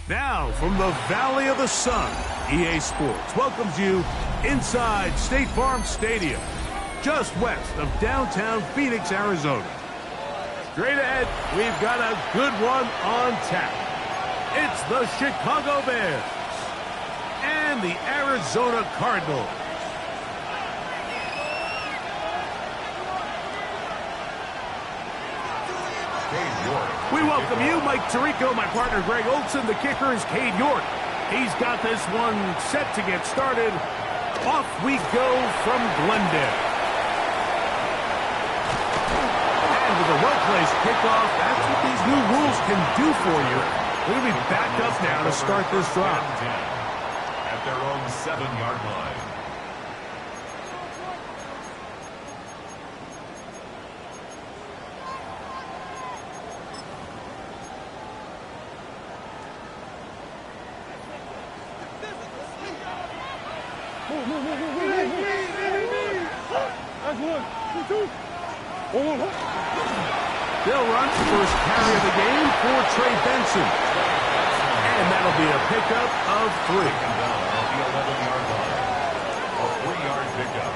Now, from the Valley of the Sun, EA Sports welcomes you inside State Farm Stadium, just west of downtown Phoenix, Arizona. Straight ahead, we've got a good one on tap. It's the Chicago Bears and the Arizona Cardinals. We welcome you, Mike Tirico, my partner Greg Olson. The kicker is Cade York. He's got this one set to get started. Off we go from Glendale. And with a well-placed kickoff, that's what these new rules can do for you. We're going to be backed up now to start this drive. At their own 7-yard line. They'll run first carry of the game for Trey Benson. And that'll be a pickup of 3. Down off the 11-yard line. A 3-yard pickup.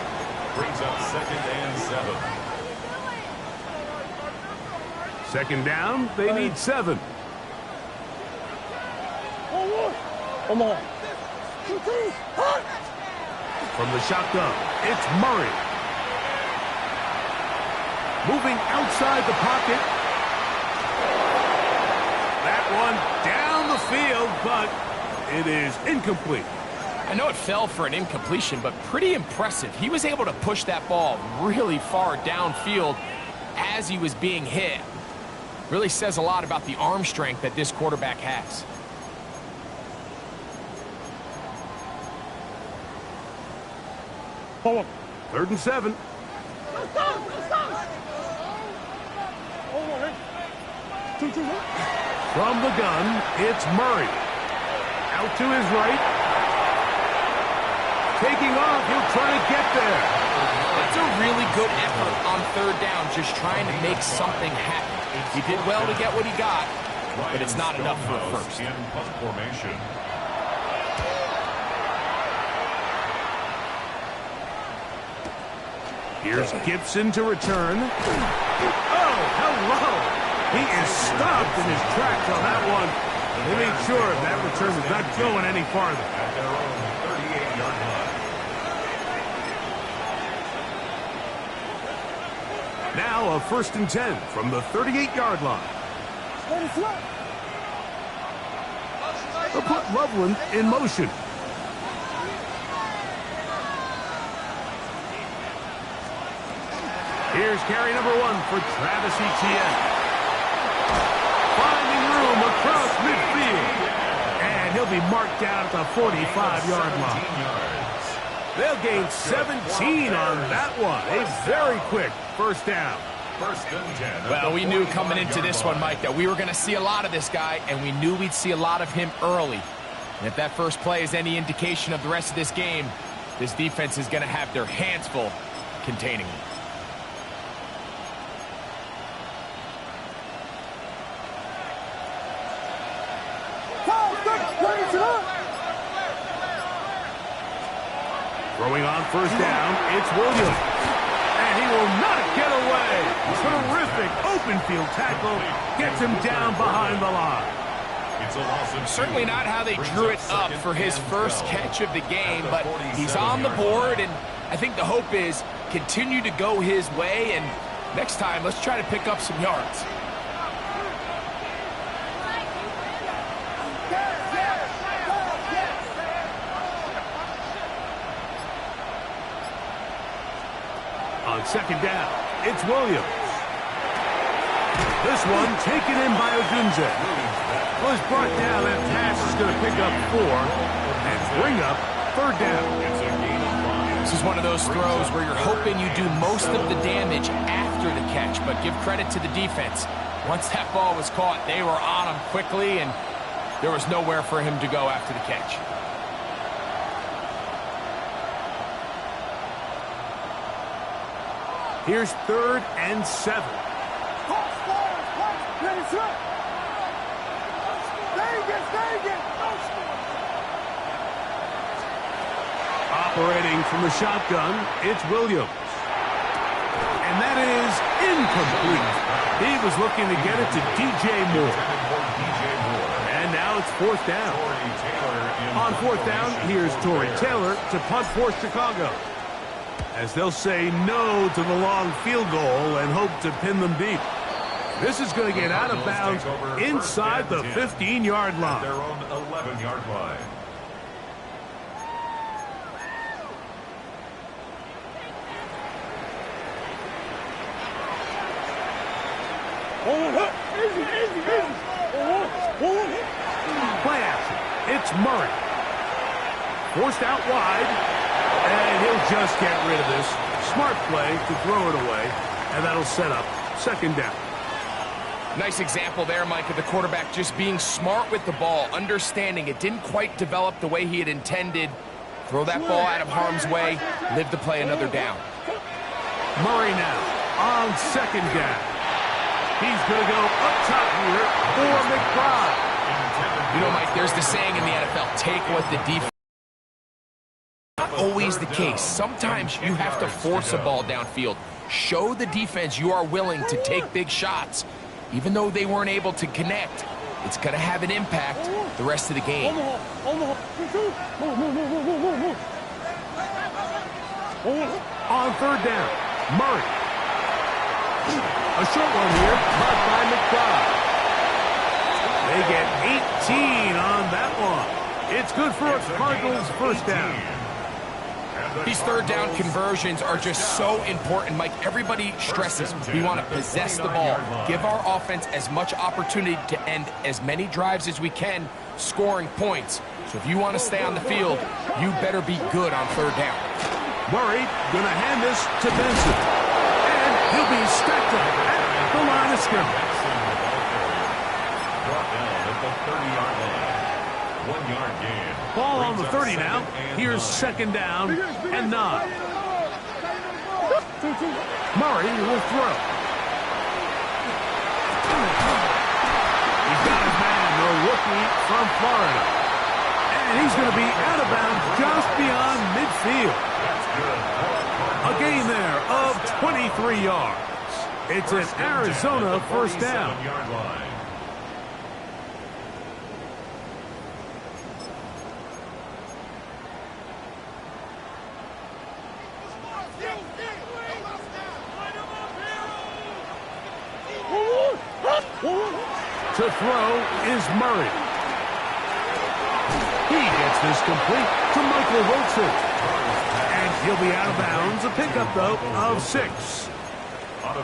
Brings up 2nd and 7. Second down, they need 7. From the shotgun, it's Murray. Moving outside the pocket. That one down the field, but it is incomplete. I know it fell for an incompletion, but pretty impressive. He was able to push that ball really far downfield as he was being hit. Really says a lot about the arm strength that this quarterback has. Third and 7. From the gun, it's Murray. Out to his right. Taking off, he'll try to get there. That's a really good effort on 3rd down, just trying to make something happen. He did well to get what he got, but it's not enough for a first. In punt formation. Here's Gibson to return. Oh, hello! He is stopped in his tracks on that one. They made sure that return was not going any farther. At their own 38-yard line. Now a 1st and 10 from the 38-yard line. They'll put Loveland in motion. Here's carry number 1 for Travis Etienne. Finding room across midfield. And he'll be marked down at the 45-yard line. They'll gain 17 on that one. A very quick first down. 1st and 10. Well, we knew coming into this one, Mike, that we were going to see a lot of this guy, and we knew we'd see a lot of him early. And if that first play is any indication of the rest of this game, this defense is going to have their hands full containing him. Throwing on first down, it's Williams. And he will not get away. Terrific open field tackle. Gets him down behind the line. Certainly not how they drew it up for his first catch of the game, but he's on the board, and I think the hope is continue to go his way, and next time, let's try to pick up some yards. On second down, it's Williams. This one taken in by Odunze. Was brought down. That pass is going to pick up 4 and bring up third down. This is one of those throws where you're hoping you do most of the damage after the catch, but give credit to the defense. Once that ball was caught, they were on him quickly, and there was nowhere for him to go after the catch. Here's 3rd and 7. Operating from the shotgun, it's Williams. And that is incomplete. He was looking to get it to DJ Moore. And now it's 4th down. On 4th down, here's Tory Taylor to punt for Chicago, as they'll say no to the long field goal and hope to pin them deep. This is going to get out of bounds inside the 15-yard line. Their own 11-yard line. Play action. It's Murray. Forced out wide, and he'll just get rid of this. Smart play to throw it away, and that'll set up 2nd down. Nice example there, Mike, of the quarterback just being smart with the ball, understanding it didn't quite develop the way he had intended. Throw that ball out of harm's way, live to play another down. Murray now on 2nd down. He's going to go up top here for McBride. You know, Mike, there's the saying in the NFL, take what the defense... Not always the case. Sometimes you have to force a ball downfield. Show the defense you are willing to take big shots. Even though they weren't able to connect, it's going to have an impact the rest of the game. On 3rd down, Murray. A short one here, caught by McBride. They get 18 on that one. It's good for a Cardinals 1st down. These 3rd down conversions are just so important, Mike. Everybody stresses we want to possess the ball, give our offense as much opportunity to end as many drives as we can, scoring points. So if you want to stay on the field, you better be good on 3rd down. Murray going to hand this to Benson. And he'll be stacked up at the line of scrimmage. Brought down at the 30-yard line. 1-yard gain. Ball on the 30 now. Here's 2nd down and 9. Murray will throw. He's got his man, the rookie from Florida. And he's going to be out of bounds just beyond midfield. A gain there of 23 yards. It's an Arizona 1st down. To throw is Murray. He gets this complete to Michael Wilson. And he'll be out of bounds. A pickup, though, of 6.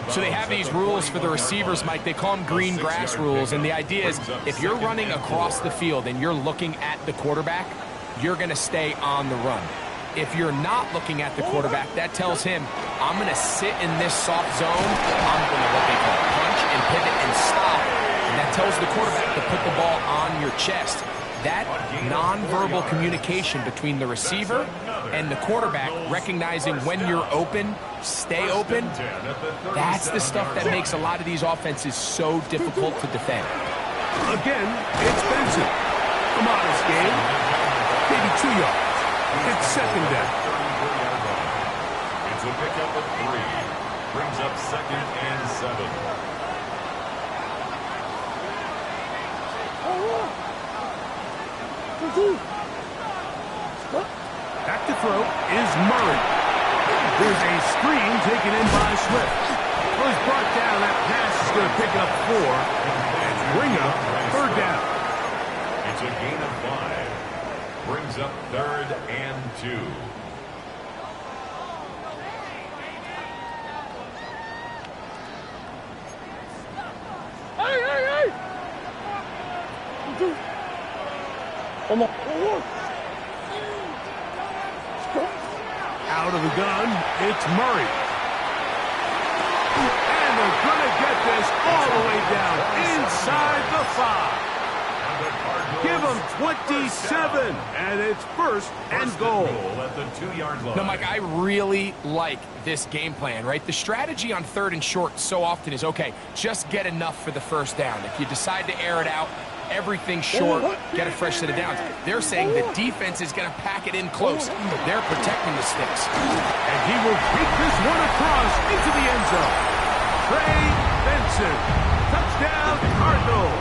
So they have these rules for the receivers, Mike. They call them green grass rules. And the idea is if you're running across the field and you're looking at the quarterback, you're going to stay on the run. If you're not looking at the quarterback, that tells him, I'm going to sit in this soft zone. I'm going to what they call punch and pivot and stop. And that tells the quarterback to put the ball on your chest. That nonverbal communication between the receiver and the quarterback, recognizing when you're open, stay open, that's the stuff that makes a lot of these offenses so difficult to defend. Again, it's Benson. A modest game, maybe 2 yards. It's 2nd down. a pickup of 3. Brings up 2nd and 7. Back to throw is Murray. There's a screen taken in by Swift. Well, he's brought down. That pass is going to pick up 4 and bring up 3rd down. It's a gain of 5. Brings up 3rd and 2. Out of the gun, it's Murray. And they're going to get this all the way down inside the 5. Give them 27, and it's 1st and goal. At the 2-yard line. Now, Mike, I really like this game plan, right? The strategy on 3rd and short so often is, okay, just get enough for the 1st down. If you decide to air it out, everything short, get a fresh set of downs. They're saying the defense is going to pack it in close. They're protecting the sticks. And he will take this one across into the end zone. Trey Benson. Touchdown, Cardinals.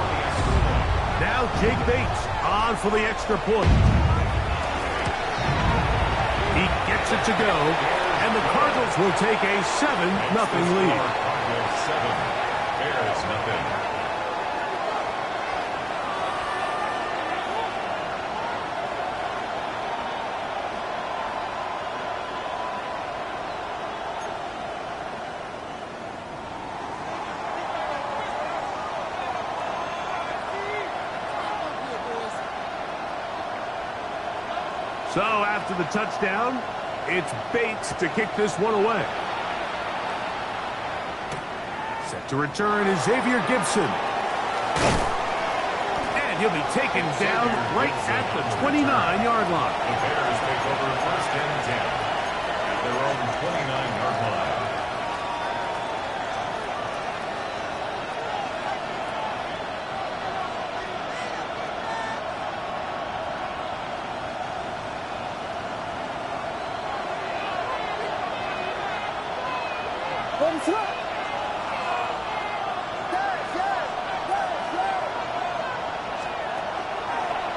Now Jake Bates on for the extra point. He gets it to go, and the Cardinals will take a 7-0 lead. Cardinals 7, Bears nothing. So after the touchdown, it's Bates to kick this one away. Set to return is Xavier Gibson. And he'll be taken down right at the 29-yard line. The Bears take over 1st and 10 at their own 29-yard line.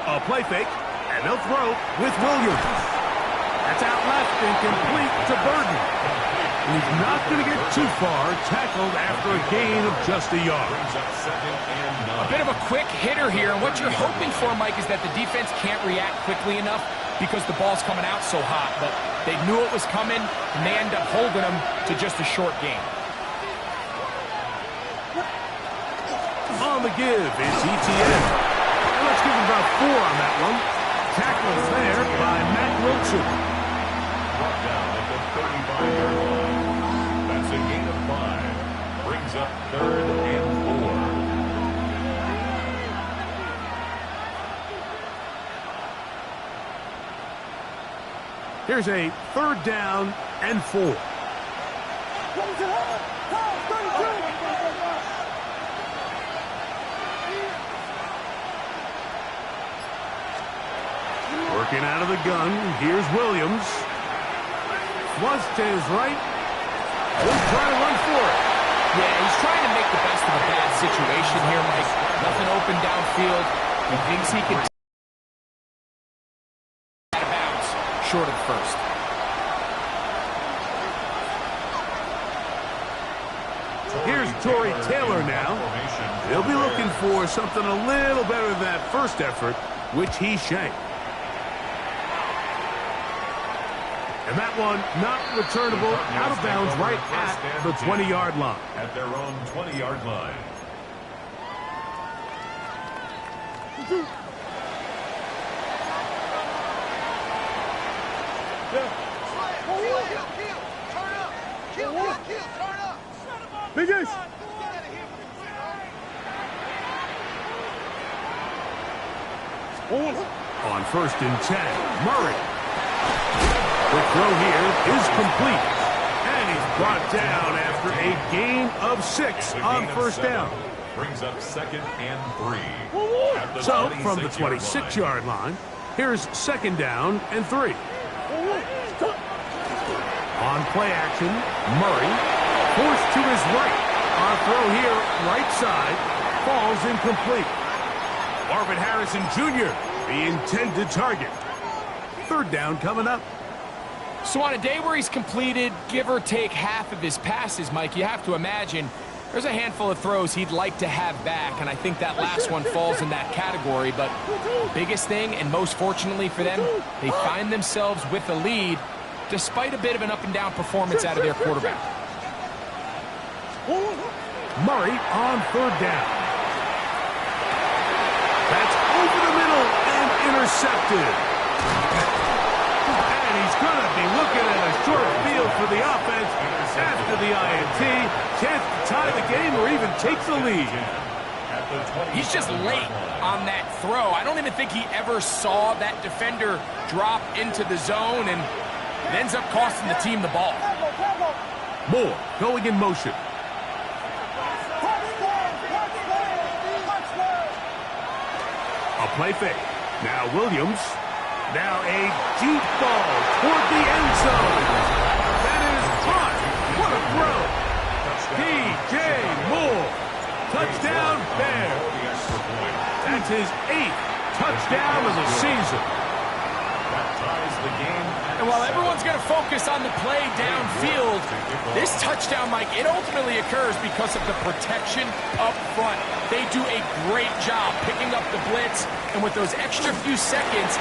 A play fake, and they'll throw with Williams. That's out left and complete to Burden. And he's not going to get too far, tackled after a gain of just a yard. A bit of a quick hitter here, and what you're hoping for, Mike, is that the defense can't react quickly enough because the ball's coming out so hot. But they knew it was coming, and they end up holding them to just a short game. On the give, it's ETN. And let's give him about 4 on that one. Tackled there by Matt Wilson. Brought down at the 35-yard line. That's a gain of 5. Brings up 3rd and 4. Here's a 3rd down and 4. Working out of the gun, here's Williams. Flush to his right. He'll try to run for it. Yeah, he's trying to make the best of a bad situation here, Mike. Nothing open downfield. He thinks he can out of bounds, short of the 1st. Here's Torrey Taylor now. He'll be looking for something a little better than that first effort, which he shanked. And that one not returnable, out of bounds right at the 20-yard line. At their own 20-yard line. On 1st and 10, Murray. The throw here is complete. And he's brought down after a gain of 6 on 1st down. Brings up 2nd and 3. So from the 26-yard line, here's 2nd down and 3. On On play action, Murray forced to his right. On throw here, right side, falls incomplete. Marvin Harrison Jr., the intended target. Third down coming up. So on a day where he's completed, give or take half of his passes, Mike, you have to imagine there's a handful of throws he'd like to have back, and I think that last one falls in that category. But biggest thing, and most fortunately for them, they find themselves with a lead despite a bit of an up-and-down performance out of their quarterback. Murray on third down. That's over the middle and intercepted. And he's going to be looking at a short field for the offense after the INT. Chance to tie the game or even take the lead. He's just late on that throw. I don't even think he ever saw that defender drop into the zone, and it ends up costing the team the ball. Moore going in motion. A play fake. Now Williams. Now a deep ball toward the end zone. That is caught. What a throw. DJ Moore. Touchdown Bears. That's his 8th touchdown of the season. And while everyone's going to focus on the play downfield, this touchdown, Mike, it ultimately occurs because of the protection up front. They do a great job picking up the blitz, and with those extra few seconds,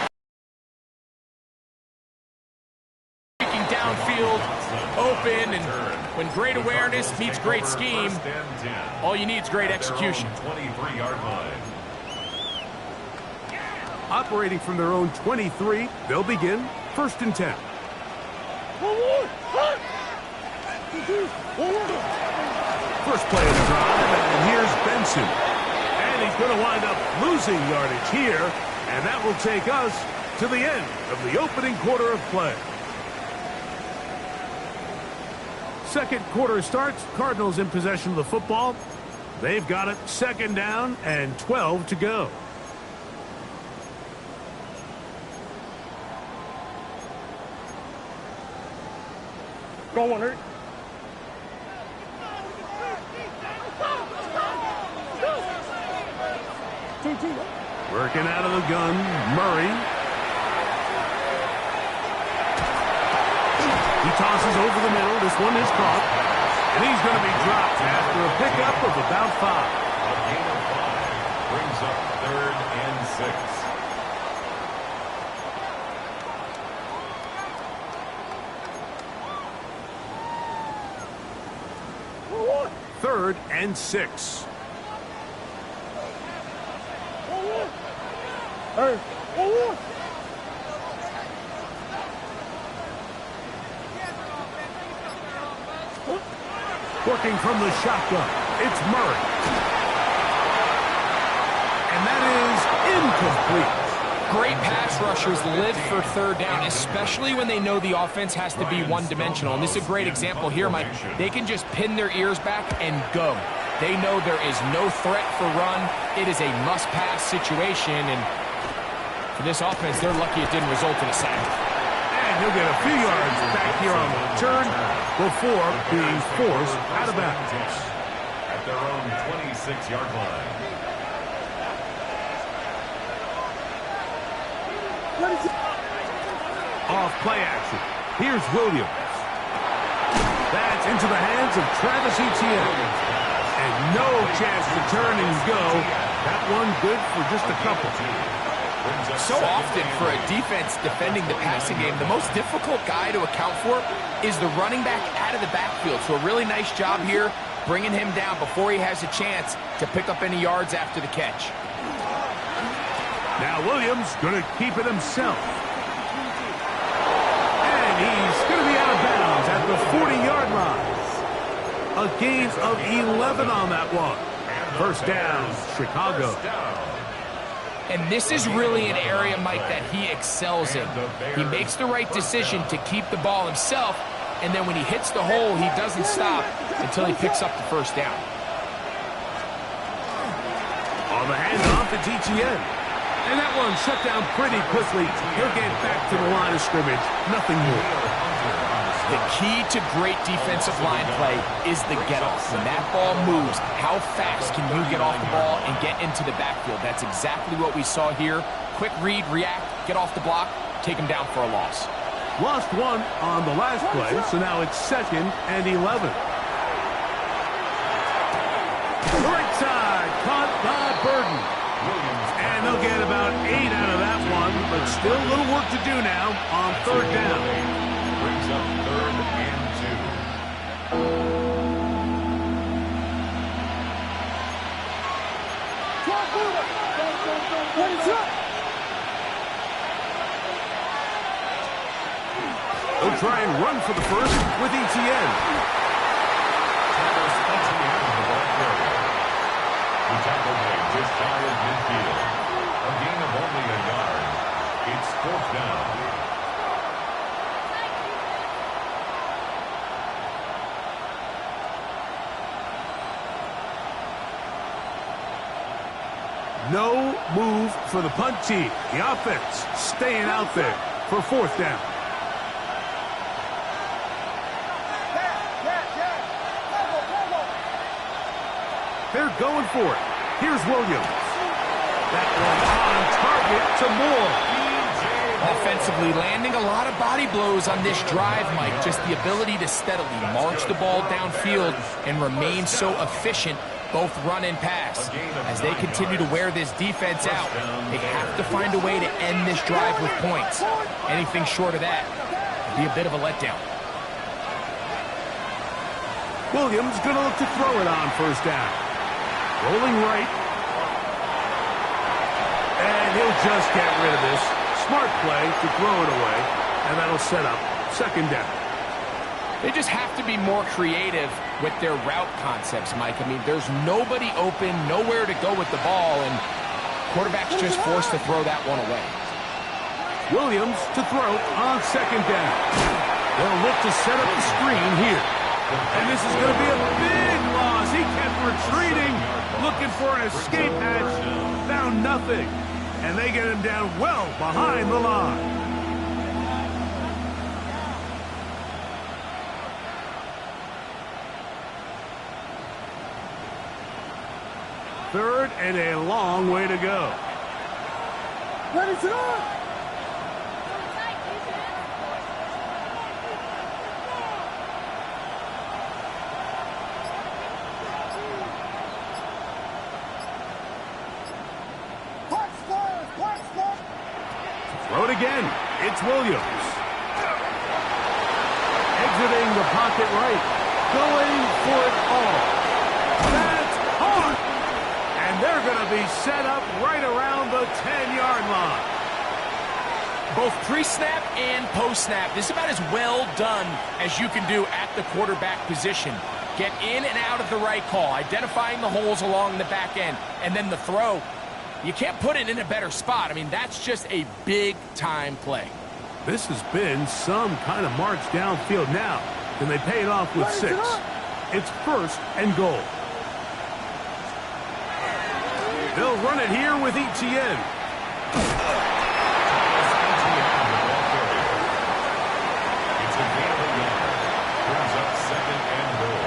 taking downfield, open, and when great awareness meets great scheme, all you need is great execution. 23-yard line. Operating from their own 23, they'll begin 1st and 10. First play of the drive, and here's Benson. And he's going to wind up losing yardage here, and that will take us to the end of the opening quarter of play. Second quarter starts, Cardinals in possession of the football. They've got it 2nd down and 12 to go. Go on, hurt. Working out of the gun, Murray. He tosses over the middle. This one is caught. And he's going to be dropped after a pickup of about 5. A gain of 5 brings up 3rd and 6. 3rd and 6. Working from the shotgun, it's Murray. And that is incomplete. Great pass rushers live for 3rd down, especially when they know the offense has to be one-dimensional. And this is a great example here, Mike. They can just pin their ears back and go. They know there is no threat for run. It is a must-pass situation, and for this offense, they're lucky it didn't result in a sack. And he'll get a few yards back here on the return before being forced out of bounds. At their own 26-yard line. Off play action. Here's Williams. That's into the hands of Travis Etienne. And no chance to turn and go. That one good for just a couple. So often for a defense defending the passing game, the most difficult guy to account for is the running back out of the backfield. So a really nice job here bringing him down before he has a chance to pick up any yards after the catch. Now Williams going to keep it himself. And he's going to be out of bounds at the 40-yard line. A gain of 11 on that one. First down, Chicago. And this is really an area, Mike, that he excels in. He makes the right decision to keep the ball himself, and then when he hits the hole, he doesn't stop until he picks up the first down. On the handoff, it's Etienne. And that one shut down pretty quickly. He'll get back to the line of scrimmage. Nothing more. The key to great defensive line play is the get-off. When that ball moves, how fast can you get off the ball and get into the backfield? That's exactly what we saw here. Quick read, react, get off the block, take him down for a loss. Lost one on the last play, so now it's 2nd and 11. Right side, caught by Burden. And they'll get about 8 out of that one, but still a little work to do now on 3rd down. Brings up 3rd and 2. They'll try and run for the first with ETN. The tackle made just shy of midfield. A gain of only a yard. It's 4th down. No move for the punt team. The offense staying out there for 4th down. They're going for it. Here's Williams. That one on target to Moore. Offensively, landing a lot of body blows on this drive, Mike. Just the ability to steadily march the ball downfield and remain so efficient, both run and pass. As they continue to wear this defense out, they have to find a way to end this drive with points. Anything short of that would be a bit of a letdown. Williams going to look to throw it on 1st down. Rolling right. And he'll just get rid of this. Smart play to throw it away. And that'll set up 2nd down. They just have to be more creative with their route concepts, Mike. I mean, there's nobody open, nowhere to go with the ball, and quarterback's just forced to throw that one away. Williams to throw on 2nd down. They'll look to set up the screen here. And this is going to be a big loss. He kept retreating, looking for an escape hatch, found nothing. And they get him down well behind the line. Third and a long way to go. Ready to go! Throw it again. It's Williams. Exiting the pocket right. Going for it all. That's hard. And they're going to be set up right around the 10-yard line. Both pre-snap and post-snap, this is about as well done as you can do at the quarterback position. Get in and out of the right call, identifying the holes along the back end, and then the throw. You can't put it in a better spot. I mean, that's just a big-time play. This has been some kind of march downfield now. Can they pay it off with 6? It's 1st and goal. They'll run it here with ETN. It's a gain of a yard. Brings up 2nd and goal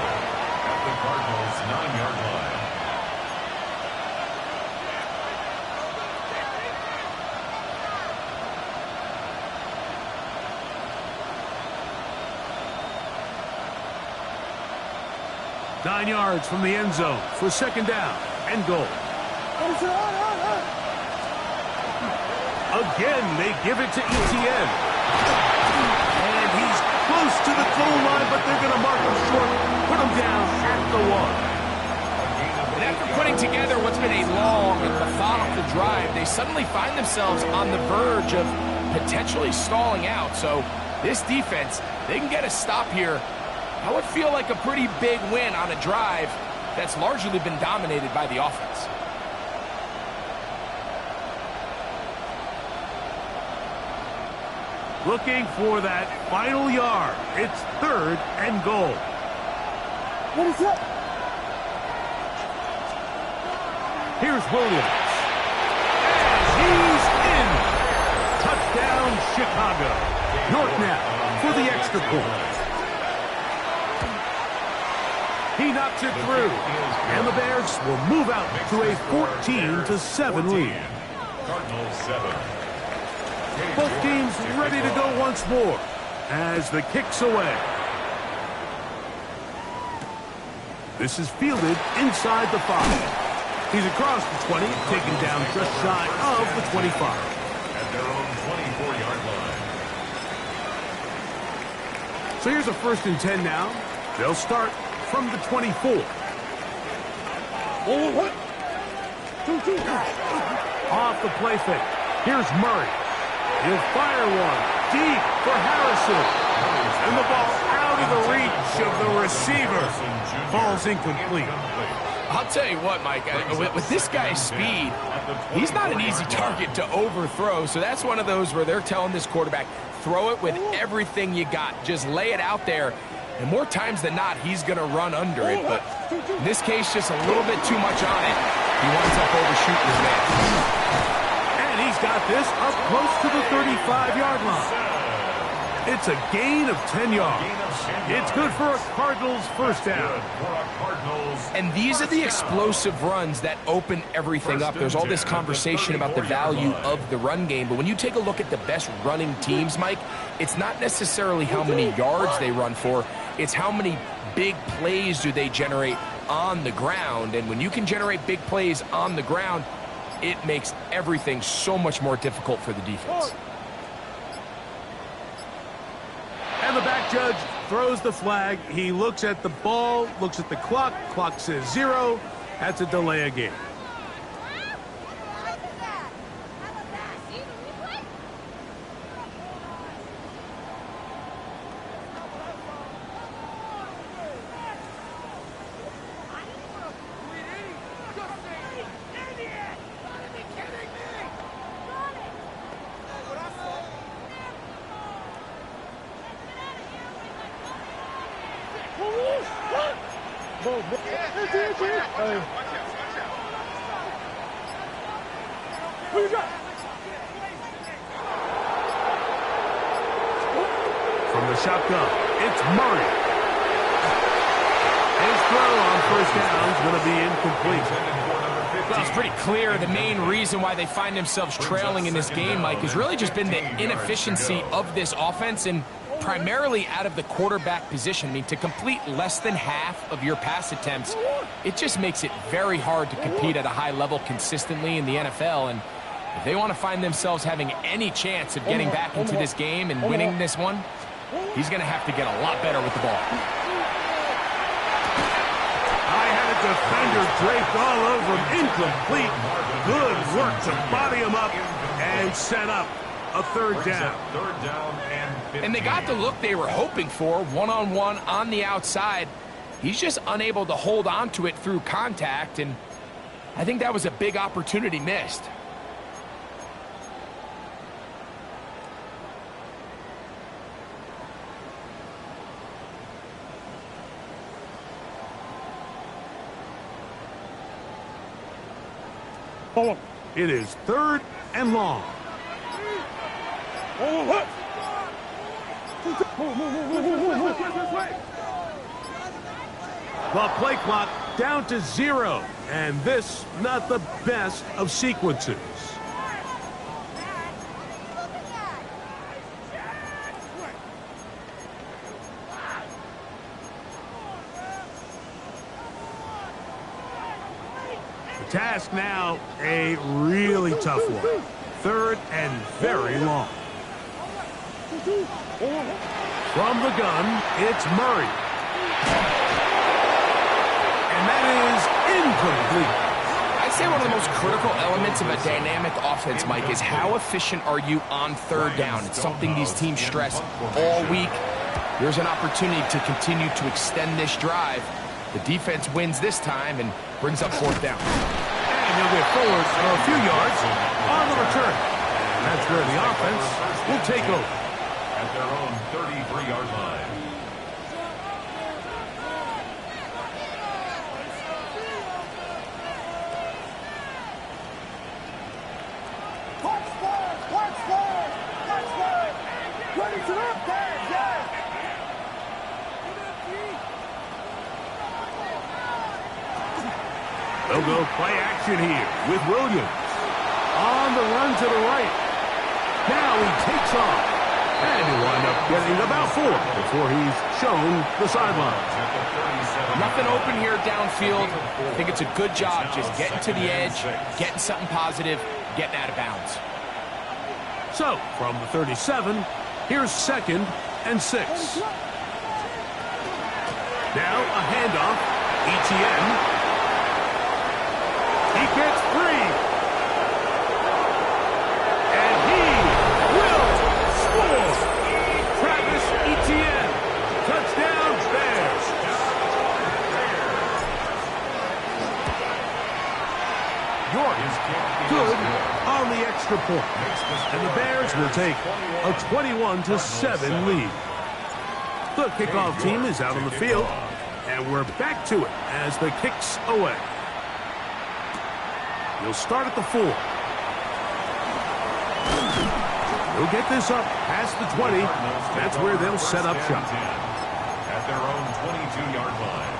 at the Cardinals' 9-yard line. Nine yards from the end zone for 2nd down and goal. Again, they give it to ETN. And he's close to the goal line, but they're going to mark him short. Put him down at the 1. And after putting together what's been a long and methodical drive, they suddenly find themselves on the verge of potentially stalling out. So this defense, they can get a stop here. That would feel like a pretty big win on a drive that's largely been dominated by the offense. Looking for that final yard. It's 3rd and goal. What is that? Here's Williams. And he's in. Touchdown, Chicago. York now for the extra point. He knocks it through. And the Bears will move out to a 14-7 lead. Cardinals 7. Both teams ready to go once more as the kick's away. This is fielded inside the 5. He's across the 20, taken down just shy of the 25. At their own 24-yard line. So here's a 1st and 10 now. They'll start from the 24. Off the play fake. Here's Murray. He'll fire one deep for Harrison. And the ball out of the reach of the receiver. Ball's incomplete. I'll tell you what, Mike, with this guy's speed, he's not an easy target to overthrow. So that's one of those where they're telling this quarterback, throw it with everything you got. Just lay it out there. And more times than not, he's going to run under it. But in this case, just a little bit too much on it. He winds up overshooting his man. And he's got this up close to the 35-yard line. It's a gain of 10 yards. It's good for a Cardinals 1st down. And these are the explosive runs that open everything up. There's all this conversation about the value of the run game, but when you take a look at the best running teams, Mike, it's not necessarily how many yards they run for, it's how many big plays do they generate on the ground. And when you can generate big plays on the ground, it makes everything so much more difficult for the defense. And the back judge throws the flag. He looks at the ball, looks at the clock. Clock says 0. That's a delay of game. From the shotgun, it's Murray. His throw on 1st down is going to be incomplete. Well, it's pretty clear the main reason why they find themselves trailing in this game, Mike, has really just been the inefficiency of this offense and primarily out of the quarterback position. I mean, to complete less than half of your pass attempts, it just makes it very hard to compete at a high level consistently in the NFL. And if they want to find themselves having any chance of getting back into this game and winning this one, he's going to have to get a lot better with the ball. I had a defender draped all over him. Incomplete. Good work to body him up and set up a 3rd down. And they got the look they were hoping for, one-on-one on the outside. He's just unable to hold on to it through contact, and I think that was a big opportunity missed. It is 3rd and long. The play clock down to 0, and this not the best of sequences. The task now, a really tough one. 3rd and very long. From the gun, it's Murray. And that is incomplete. I'd say one of the most critical elements of a dynamic offense, Mike, is how efficient are you on 3rd down. It's something these teams stress all week. Here's an opportunity to continue to extend this drive. The defense wins this time and brings up 4th down. And he'll get forward a few yards on the return. And that's where the offense will take over. At their own 33-yard line. They'll go play action here with Williams. On the run to the right. Now he takes off. And he'll wind up getting about 4 before he's shown the sideline. Nothing open here downfield. I think it's a good job just getting to the edge, getting something positive, getting out of bounds. So, from the 37, here's 2nd and 6. Now a handoff. Etienne. He gets 3. And he will score. Travis Etienne. Touchdown Bears. York is good on the extra point. And the Bears will take a 21-7 lead. The kickoff team is out on the field, and we're back to it as the kick's away. He'll start at the 4. He'll get this up past the 20. That's where they'll set up shop. At their own 22-yard line.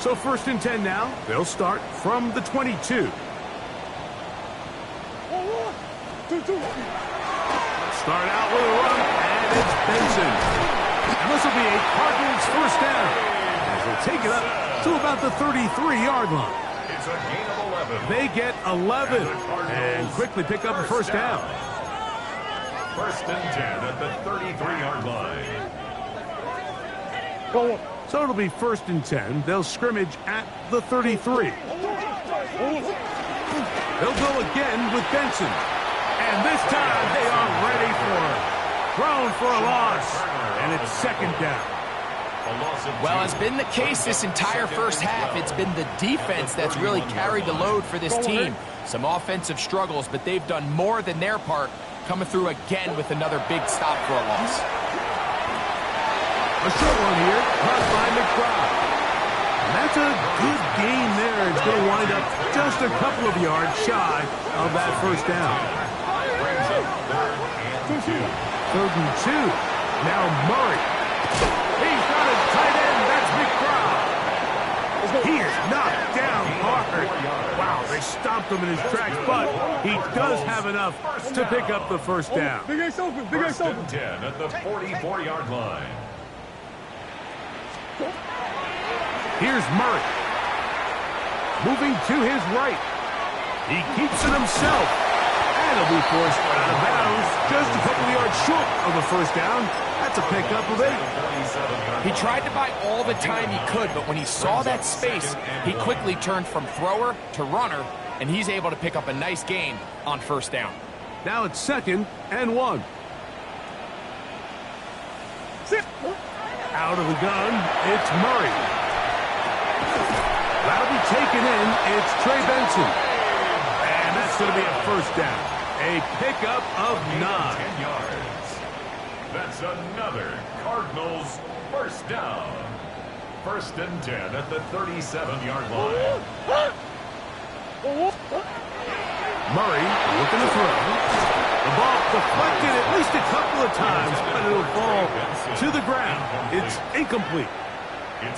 So 1st and 10 now. They'll start from the 22. Start out with a run, and it's Benson. And this will be a Cardinals 1st down as they'll take it up to about the 33-yard line. It's a gain of 11. They get 11 and quickly pick up a 1st down. 1st and 10 at the 33-yard line. So it'll be 1st and 10. They'll scrimmage at the 33. They'll go again with Benson. And this time they are ready for it. Thrown for a loss. And it's 2nd down. Well, it's been the case this entire first half. It's been the defense that's really carried the load for this team. Some offensive struggles, but they've done more than their part, coming through again with another big stop for a loss. A short one here, caught by McBride. And that's a good gain there. It's going to wind up just a couple of yards shy of that 1st down. 3rd and 2. Now Murray. He's got a tight end. That's McBride. He is knocked down hard. Wow, they stopped him in his tracks, but he does have enough to pick up the 1st down. Big Ace open. Big Ace 1st open. and 10 at the 44-yard line. Here's Murray. Moving to his right. He keeps it himself. And he'll be forced out of bounds. Just a couple of yards short of the 1st down. That's a pickup of 8. He tried to buy all the time he could, but when he saw that space, he quickly turned from thrower to runner, and he's able to pick up a nice gain on 1st down. Now it's 2nd and 1. Out of the gun, it's Murray. That'll be taken in. It's Trey Benson. And that's going to be a 1st down. A pickup of 9. 10 yards. That's another Cardinals 1st down. 1st and 10 at the 37-yard line. Murray looking to throw. The ball deflected at least a couple of times, but it'll fall to the ground. It's incomplete.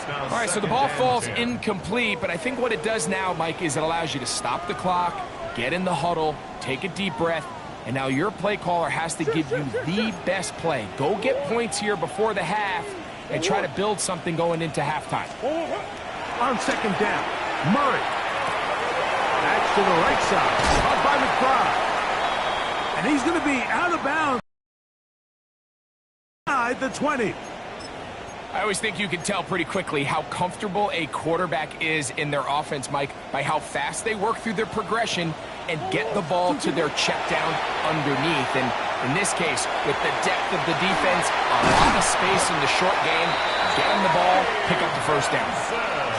All right, so the ball falls incomplete, but I think what it does now, Mike, is it allows you to stop the clock, get in the huddle, take a deep breath, and now your play caller has to give you the best play. Go get points here before the half and try to build something going into halftime. On 2nd down, Murray. That's to the right side. Caught by McBride. And he's going to be out of bounds at the 20. I always think you can tell pretty quickly how comfortable a quarterback is in their offense, Mike, by how fast they work through their progression and get the ball to their check down underneath. And in this case, with the depth of the defense, a lot of space in the short game, get him the ball, pick up the 1st down.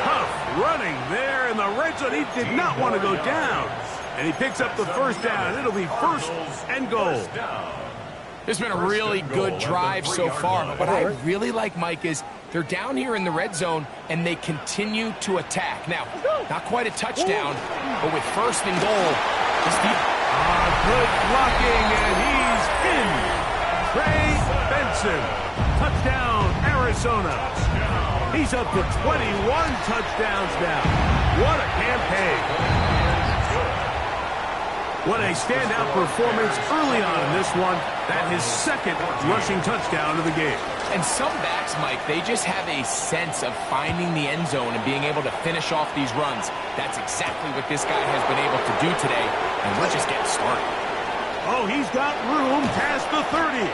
Tough running there in the red zone. He did not want to go down. And he picks up the 1st down. It'll be 1st and goal. It's been a really good drive so far. But what I really like, Mike, is they're down here in the red zone, and they continue to attack. Now, not quite a touchdown, but with 1st and goal, this deep. Good blocking, and he's in. Trey Benson. Touchdown, Arizona. He's up to 21 touchdowns now. What a campaign. What a standout performance early on in this one. That his second rushing touchdown of the game. And some backs, Mike, they just have a sense of finding the end zone and being able to finish off these runs. That's exactly what this guy has been able to do today, and we're just getting started. Oh, he's got room past the 30.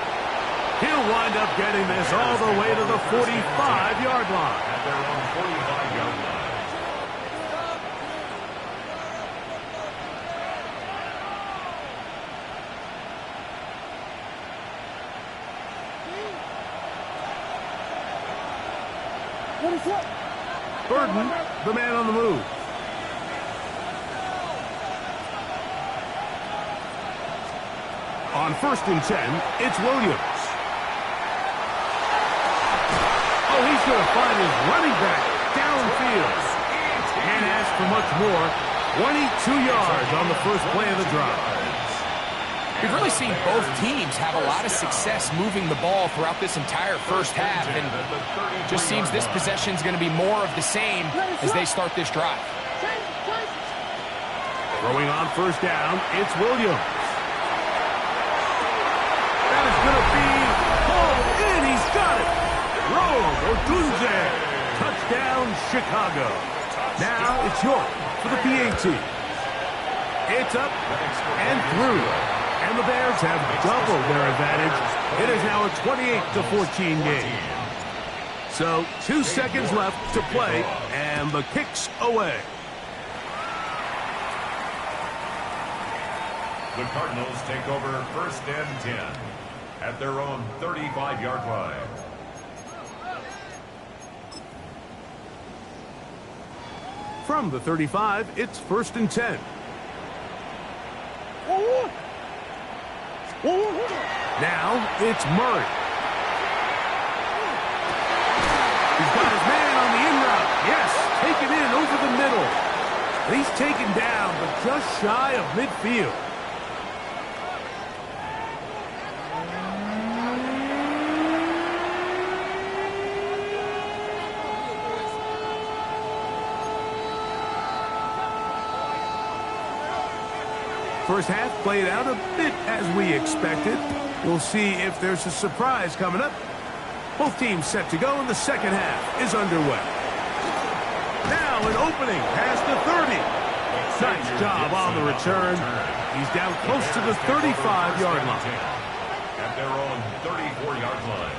He'll wind up getting this all the way to the 45-yard line. At their own 45-yard line. Burden, the man on the move. On 1st and 10, it's Williams. Oh, he's going to find his running back downfield. Can't ask for much more. 22 yards on the first play of the drive. We've really seen both teams have a lot of success moving the ball throughout this entire first half, and it just seems this possession is going to be more of the same as they start this drive. Throwing on 1st down, it's Williams. That is going to be hauled in. He's got it. Rose Odunze. Touchdown, Chicago. Now it's York for the PAT. It's up and through. And the Bears have doubled their advantage. It is now a 28-14 game. So 2 seconds left to play, and the kick's away. The Cardinals take over 1st and 10 at their own 35-yard line. From the 35, it's 1st and 10. Now it's Murray. He's got his man on the in route. Yes, taken in over the middle. He's taken down, but just shy of midfield. First half played out a bit as we expected. We'll see if there's a surprise coming up. Both teams set to go, and the second half is underway. Now an opening past the 30. Nice job on the return. He's down close to the 35-yard line. At their own 34-yard line.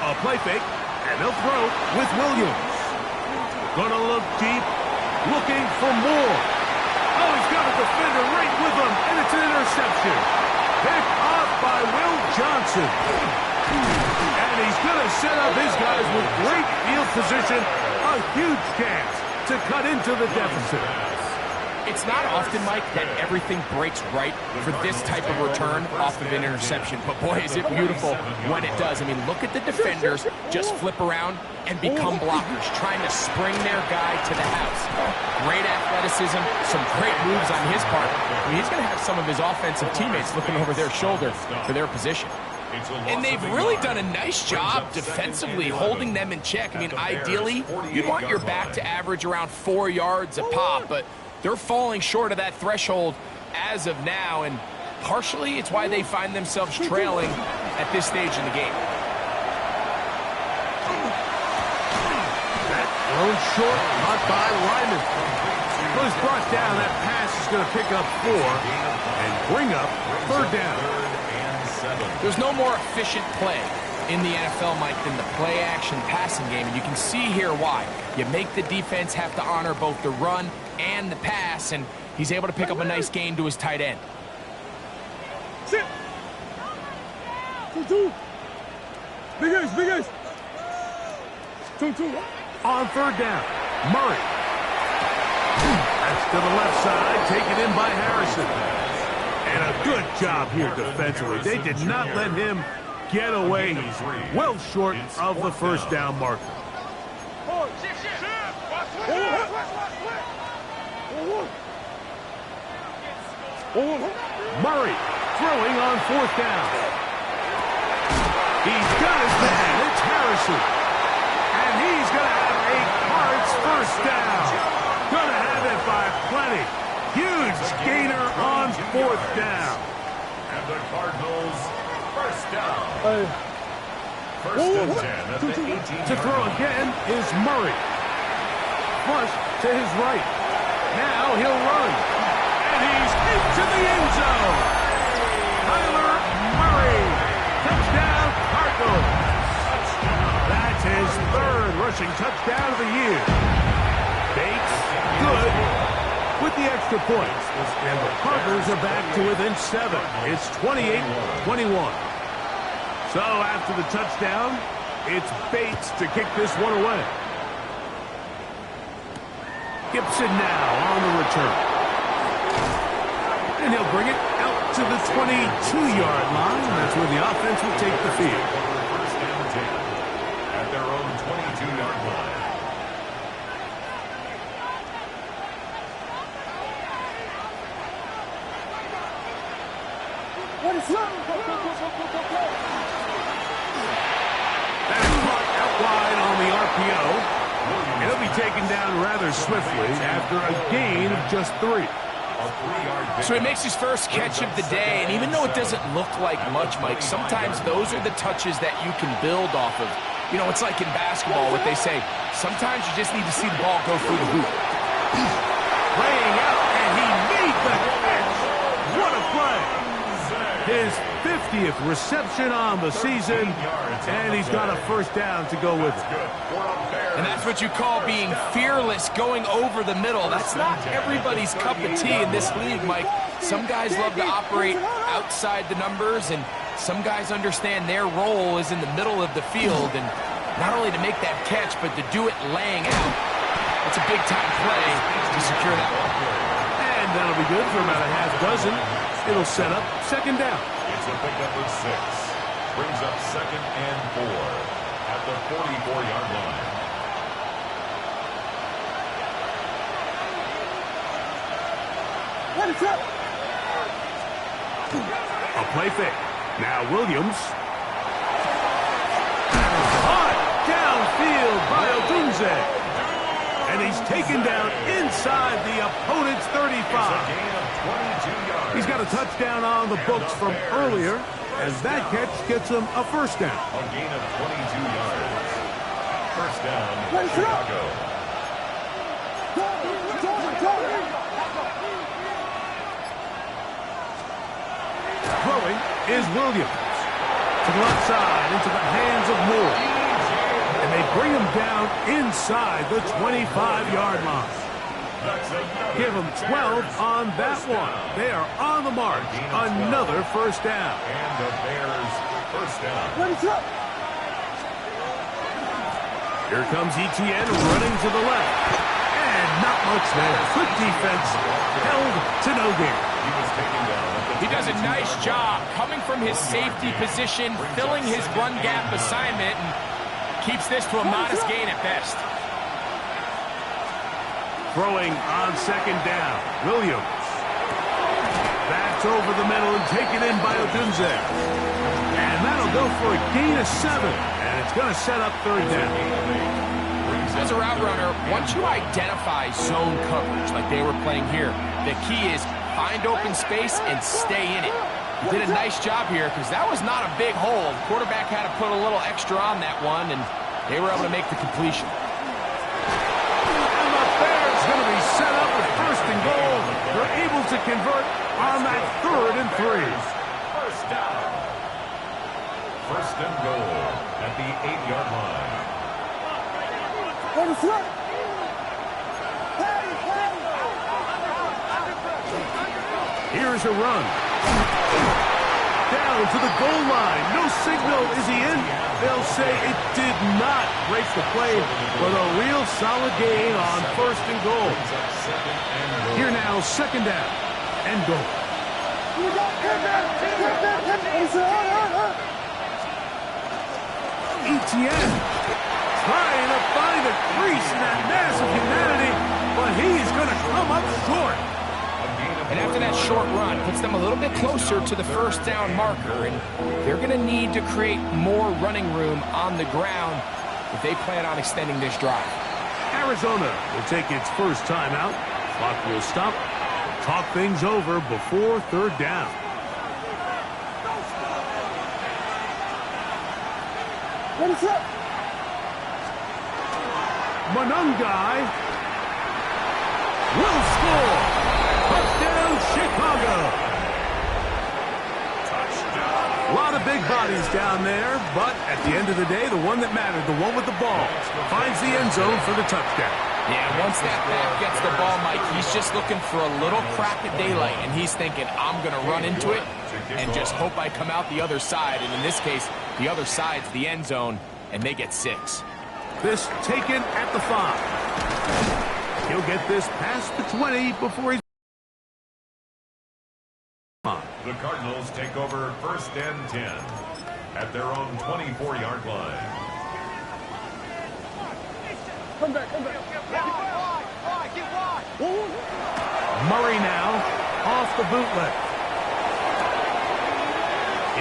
A play fake, and they'll throw with Williams. Gonna look deep, looking for more. Oh, he's got a defender right with him, and it's an interception. Picked off by Will Johnson. And he's gonna set up his guys with great field position. A huge chance to cut into the deficit. It's not often, Mike, that everything breaks right for this type of return off of an interception. But, boy, is it beautiful when it does. I mean, look at the defenders just flip around and become blockers, trying to spring their guy to the house. Great athleticism, some great moves on his part. I mean, he's going to have some of his offensive teammates looking over their shoulder for their position. And they've really done a nice job defensively holding them in check. I mean, ideally, you'd want your back to average around 4 yards a pop, but they're falling short of that threshold as of now, and partially it's why they find themselves trailing at this stage in the game. That thrown short, caught by Lyman. Was brought down. That pass is going to pick up 4 and bring up 3rd down. There's no more efficient play in the NFL, Mike, than the play-action passing game, and you can see here why. You make the defense have to honor both the run and the pass, and he's able to pick up a nice gain to his tight end. Sit. 2-2. Big ace, big ace. 2-2. On 3rd down, Murray. That's to the left side, taken in by Harrison. And a good job here defensively. They did not let him get away. He's well short of the 1st down marker. Murray throwing on 4th down. He's got his man. It's Harrison. And he's going to have a Cards first down. Going to have it by plenty. Huge gainer on 4th down. And the Cardinals first down. First and 10 at the 18. To throw again is Murray. Flush to his right. Now he'll run. And he's into the end zone. Kyler Murray. Touchdown, Cardinals. That's his 3rd rushing touchdown of the year. Bates, good with the extra point. And the Cardinals are back to within 7. It's 28-21. So after the touchdown, it's Bates to kick this one away. Gibson now on the return. And he'll bring it out to the 22-yard line. That's where the offense will take the field. First and 10 at their own 22-yard line. That is caught out wide on the RPO. And he'll be taken down rather swiftly after a gain of just 3. So he makes his first catch of the day, and even though it doesn't look like much, Mike, sometimes those are the touches that you can build off of. You know, it's like in basketball, what they say, sometimes you just need to see the ball go through the hoop. Laying out, and he made the catch. What a play. His 50th reception on the season, and he's got a first down to go with it. And that's what you call being fearless, going over the middle. That's not everybody's cup of tea in this league, Mike. Some guys love to operate outside the numbers, and some guys understand their role is in the middle of the field, and not only to make that catch, but to do it laying out. That's a big-time play to secure that one. And that'll be good for about a half dozen. It'll set up 2nd down. It's a pickup of 6. Brings up 2nd and 4 at the 44-yard line. A play fake. Now Williams. Hot downfield by Odunze. And he's taken down inside the opponent's 35. He's got a touchdown on the books from earlier, and that catch gets him a first down. A gain of 22 yards. First down, Chicago. Throwing is Williams. To the left side, into the hands of Moore. And they bring him down inside the 25-yard line. Give him 12 on that one. They are on the march. Another first down. And the Bears first down. Here comes ETN running to the left. And not much there. Good defense. Held to no gain. He does a nice job coming from his safety position, filling his run gap assignment, and keeps this to a modest gain at best. Throwing on 2nd down. Williams. That's over the middle and taken in by Odunze. And that'll go for a gain of 7. And it's going to set up 3rd down. As a route runner, once you identify zone coverage like they were playing here, the key is find open space and stay in it. He did a nice job here because that was not a big hole. The quarterback had to put a little extra on that one, and they were able to make the completion. Going to be set up with 1st and goal. They're able to convert on that 3rd and 3. First down. 1st and goal at the 8-yard line. Here's a run. Down to the goal line. No signal. Is he in? They'll say it did not break the play, but a real solid gain on 1st and goal. Here now, 2nd down and goal. ETN trying to find a short. And after that short run, puts them a little bit closer to the first down marker, and they're going to need to create more running room on the ground if they plan on extending this drive. Arizona will take its first timeout. Clock will stop. Talk things over before third down. Monungai will score. Touchdown, Chicago. Touchdown. A lot of big bodies down there, but at the end of the day, the one that mattered, the one with the ball, finds the end zone for the touchdown. Yeah, once that back gets the ball, Mike, he's just looking for a little crack of daylight, and he's thinking, I'm going to run into it and just hope I come out the other side. And in this case, the other side's the end zone, and they get 6. This taken at the 5. He'll get this past the 20 before he's... The Cardinals take over first and 10 at their own 24-yard line. Come back. Murray now off the bootleg.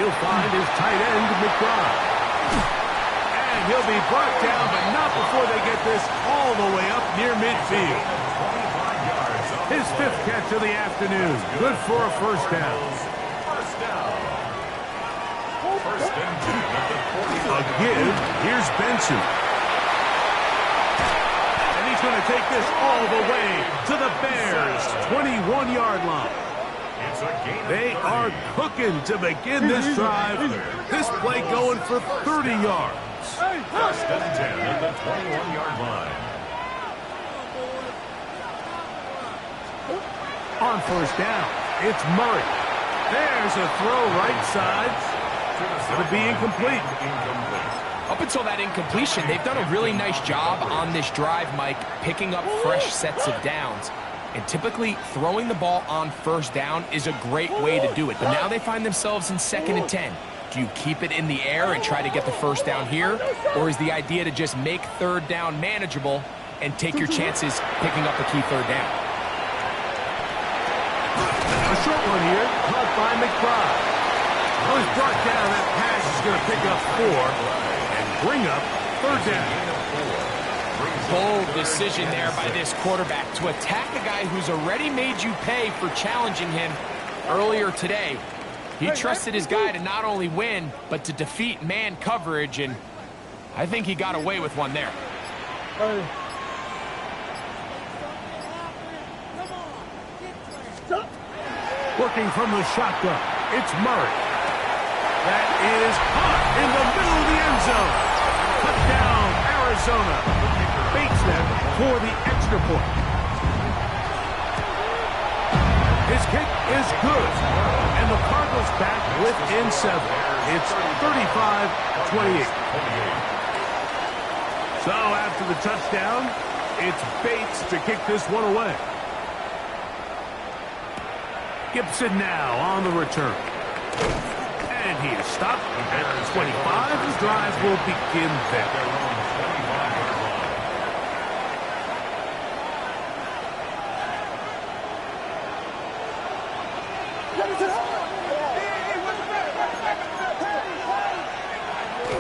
He'll find his tight end, McBride. And he'll be brought down, but not before they get this all the way up near midfield. His 5th catch of the afternoon. Good for a first down. First and 10 at the 40. A give. Here's Benson. And he's going to take this all the way to the Bears' 21-yard line. They are cooking to begin this drive. This play going for 30 yards. First and 10 at the 21-yard line. On first down, it's Murray. There's a throw right side. It'll be incomplete. Up until that incompletion, they've done a really nice job on this drive, Mike, picking up fresh sets of downs. And typically, throwing the ball on first down is a great way to do it. But now they find themselves in 2nd and 10. Do you keep it in the air and try to get the first down here? Or is the idea to just make third down manageable and take your chances picking up a key third down? A short one here, caught by McBride. Well, he's brought down. That pass is going to pick up 4 and bring up third down. Bold decision there by this quarterback to attack a guy who's already made you pay for challenging him earlier today. He trusted his guy to not only win, but to defeat man coverage, and I think he got away with one there. Working from the shotgun, it's Murray. That is caught in the middle of the end zone. Touchdown, Arizona. Bates them for the extra point. His kick is good. And the Cardinals back within 7. It's 35-28. So after the touchdown, it's Bates to kick this one away. Gibson now on the return. And he is stopped at the 25. The drive will begin there.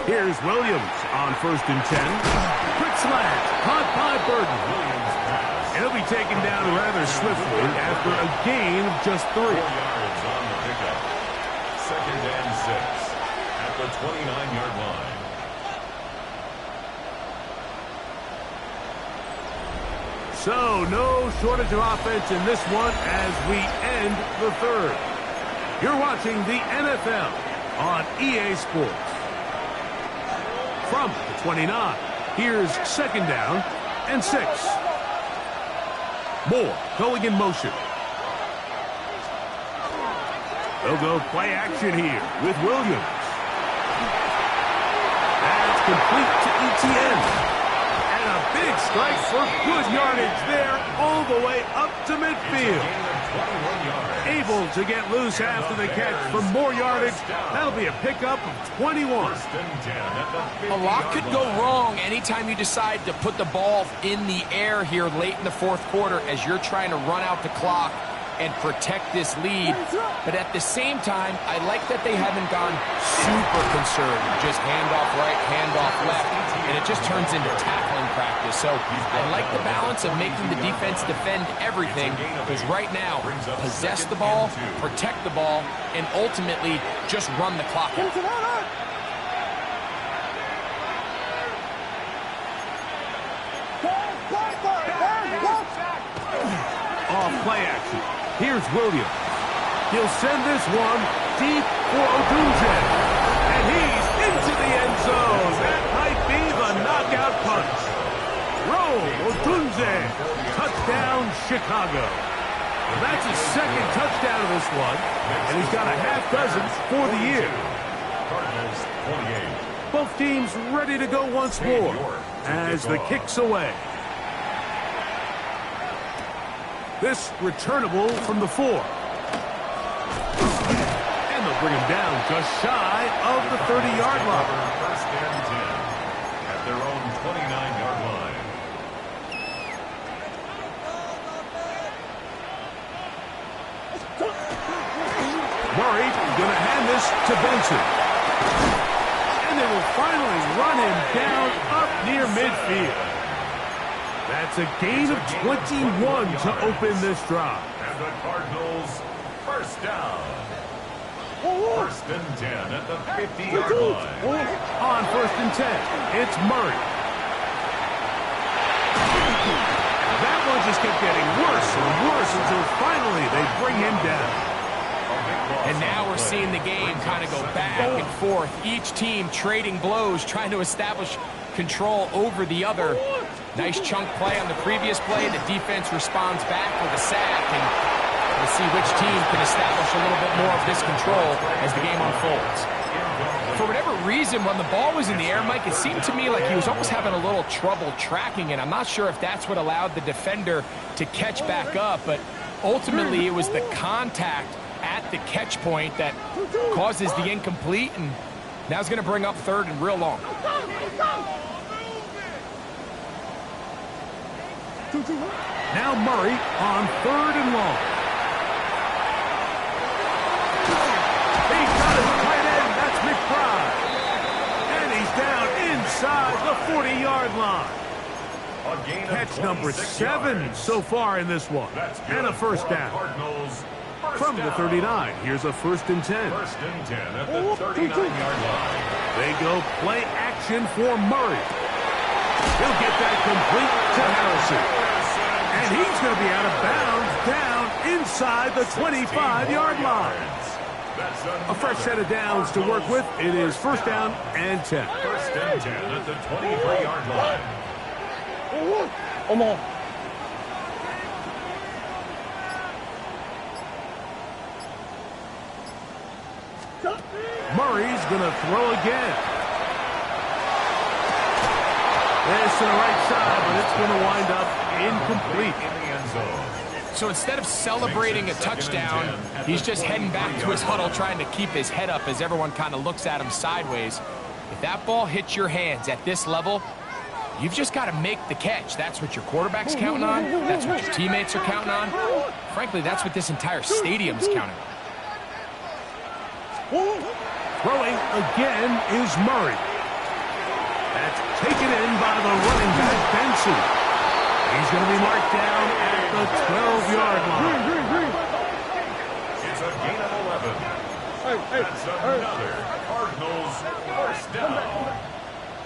Here's Williams on first and 10. Quick slant, caught by Burton. And he'll be taken down rather swiftly after a gain of just 3. 4 yards on the pickup. 2nd and 6 at the 29-yard line. So no shortage of offense in this one as we end the 3rd. You're watching the NFL on EA Sports. From the 29, here's 2nd down and 6. Moore going in motion. They'll go play action here with Williams. That's complete to Etienne. And a big strike for good yardage there all the way up to midfield. 21 yards. Able to get loose after the catch for more yardage. That'll be a pickup of 21. First and 10 at the A lot 50-yard could go line. wrong anytime you decide to put the ball in the air here late in the fourth quarter as you're trying to run out the clock and protect this lead. But at the same time, I like that they haven't gone super conservative. Just handoff right, handoff left, and it just turns into tackling practice. So I like the balance of making the defense defend everything, because right now, possess the ball, protect the ball, and ultimately just run the clock out. Off play action. Here's Williams. He'll send this one deep for Odunze. And he's into the end zone. That might be the knockout punch. Roll Odunze. Touchdown, Chicago. Well, that's his second touchdown of this one. And he's got a half dozen for the year. Cardinals 28. Both teams ready to go once more as the kick's away. This returnable from the 4. And they'll bring him down just shy of the 30-yard line. First and 10 at their own 29-yard line. Murray going to hand this to Benson. And they will finally run him down up near midfield. That's a gain of 21 to open this drive. And the Cardinals first down. First and 10 at the 50-yard line. On first and 10, it's Murray. That one just kept getting worse and worse until finally they bring him down. And now we're seeing the game kind of go back and forth. Each team trading blows, trying to establish control over the other. Nice chunk play on the previous play. The defense responds back with a sack, and we'll see which team can establish a little bit more of this control as the game unfolds. For whatever reason, when the ball was in the air, Mike, it seemed to me like he was almost having a little trouble tracking it. I'm not sure if that's what allowed the defender to catch back up, but ultimately it was the contact at the catch point that causes the incomplete, and now it's going to bring up third and real long. Now Murray on third and long. He got his tight end. That's McBride. And he's down inside the 40-yard line. Catch number 7 so far in this one. And a first down. From the 39, here's a first and 10. First and 10 at the 39-yard line. They go play action for Murray. He'll get that complete to Harrison. And he's going to be out of bounds down inside the 25-yard line. A fresh set of downs to work with. It is first down and 10. First and 10 at the 23-yard line. Come on. Murray's going to throw again. This to the right side, but it's going to wind up incomplete. In the end zone. So instead of celebrating a touchdown, he's just heading back to his huddle trying to keep his head up as everyone kind of looks at him sideways. If that ball hits your hands at this level, you've just got to make the catch. That's what your quarterback's counting on. That's what your teammates are counting on. Frankly, that's what this entire stadium's counting on. Throwing again is Murray. That's taken in by the running back, Benson. He's going to be marked down at the 12-yard line. It's a gain of 11. That's another Cardinals first down.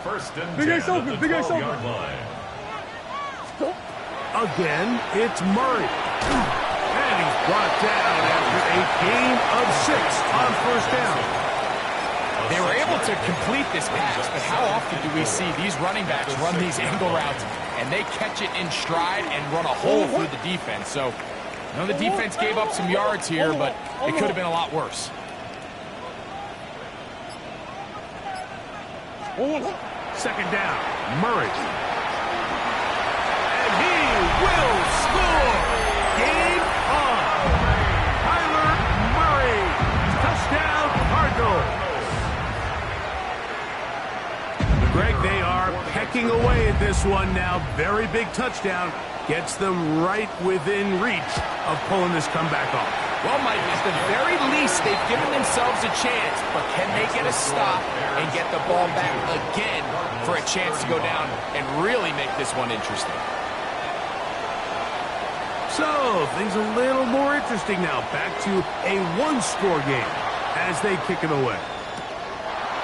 First and 10 at the 12-yard line. Again, it's Murray. And he's brought down after a gain of 6 on first down. They were able to complete this pass, but how often do we see these running backs run these angle routes and they catch it in stride and run a hole through the defense? So, I know the defense gave up some yards here, but it could have been a lot worse. Second down, Murray. And he will score. Game on. Picking away at this one now. Very big touchdown. Gets them right within reach of pulling this comeback off. Well, Mike, at the very least, they've given themselves a chance, but can they get a stop and get the ball back again for a chance to go down and really make this one interesting? So, things a little more interesting now. Back to a one-score game as they kick it away.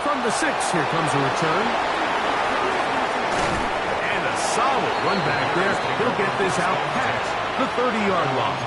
From the 6, here comes a return. And a solid run back there. He'll get this out past the 30-yard line.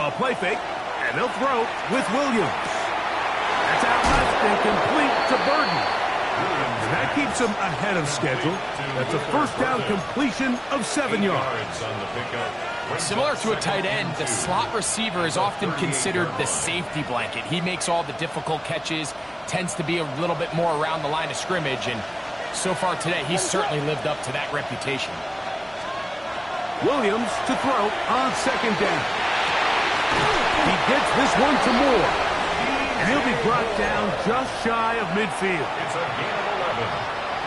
A play fake, and they'll throw with Williams. That's out left and complete to Burden. And that keeps him ahead of schedule. That's a first down completion of 7 yards. Similar to a tight end, the slot receiver is often considered the safety blanket. He makes all the difficult catches, tends to be a little bit more around the line of scrimmage, and so far today, he's certainly lived up to that reputation. Williams to throw on second down. He gets this one to Moore. And he'll be brought down just shy of midfield. It's a gain of 11.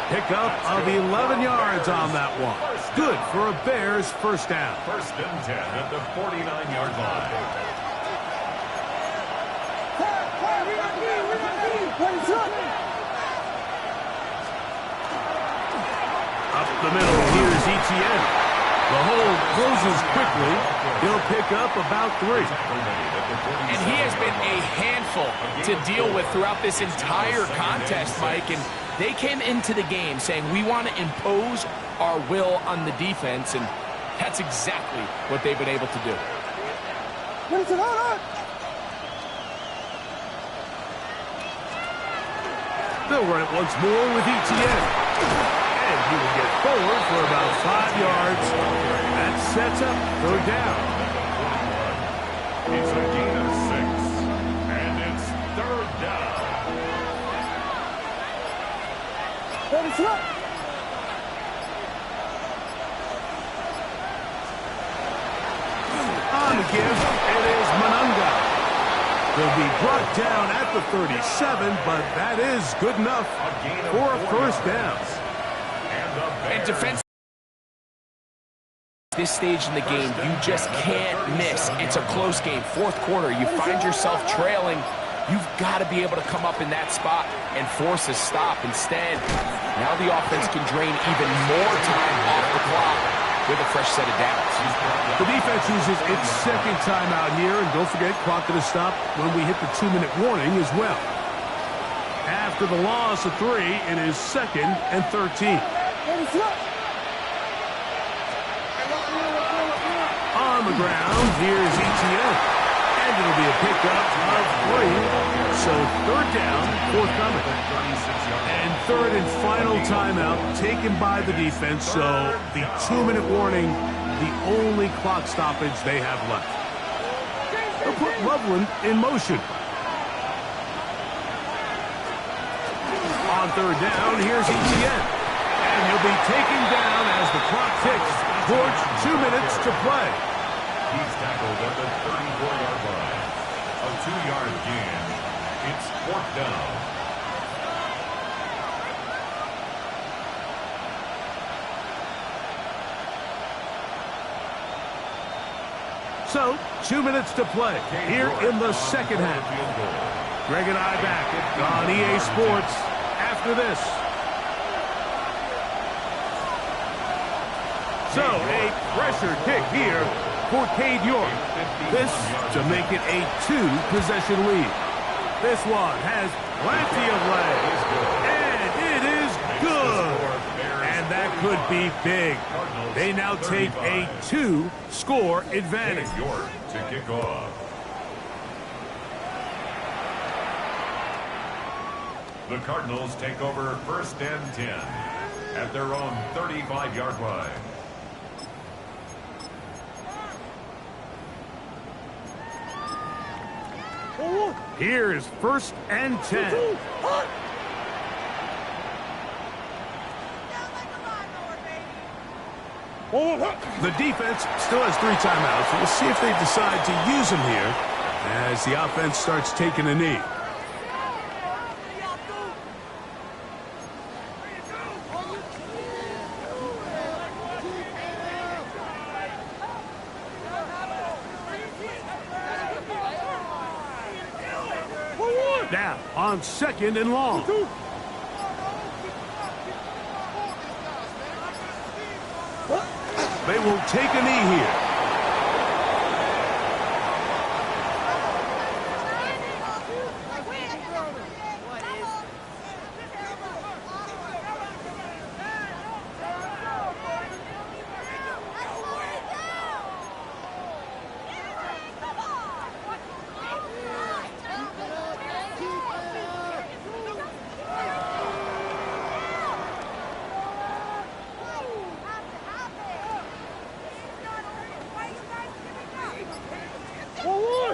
Pickup of 11 yards on that one. Good for a Bears first down. First and 10 at the 49-yard line. Up the middle, here's Etienne. The hole closes quickly. He'll pick up about 3. And he has been a handful to deal with throughout this entire contest, Mike. And they came into the game saying, we want to impose our will on the defense. And that's exactly what they've been able to do. They'll run it once more with Etienne. And he will get forward for about 5 yards. That sets up third down. It's a gain of 6. And it's third down. On the give, it is Manunga. They'll be brought down at the 37, but that is good enough for a first down. And defense, this stage in the game, you just can't miss. It's a close game. Fourth quarter, you find yourself trailing. You've got to be able to come up in that spot and force a stop. Instead, now the offense can drain even more time off the clock with a fresh set of downs. The defense uses its second timeout here, and don't forget, clock going to stop when we hit the 2-minute warning as well. After the loss of 3, it is 2nd and 13. On the ground, here's Etienne. And it'll be a pickup of 3. So third down, forthcoming. And third and final timeout taken by the defense. So the 2-minute warning, the only clock stoppage they have left. They'll put Loveland in motion. On third down, here's Etienne. And he'll be taken down as the clock ticks towards 2 minutes to play. He's tackled at the 34-yard line. A 2-yard gain. It's fourth down. So, 2 minutes to play here in the second half. Greg and I back on EA Sports after this. So, a pressure kick here for Cade York. This to make it a 2-possession lead. This one has plenty of legs. And it is good. And that could be big. They now take a 2-score advantage. York to kick off. The Cardinals take over first and 10 at their own 35-yard line. Here is 1st and 10. The defense still has 3 timeouts. We'll see if they decide to use them here as the offense starts taking a knee. Now on 2nd and long. They will take a knee here.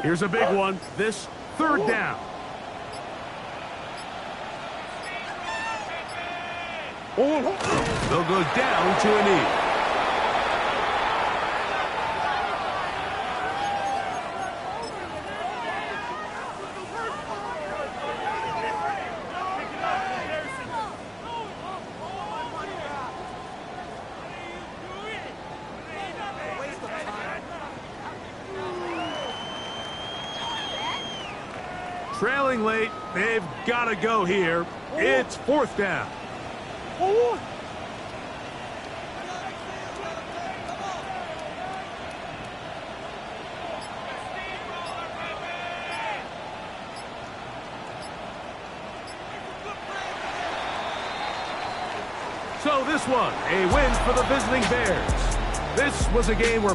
Here's a big one. This 3rd down. They'll go down to a knee. Trailing late, they've got to go here. It's 4th down. So this one, a win for the visiting Bears. This was a game where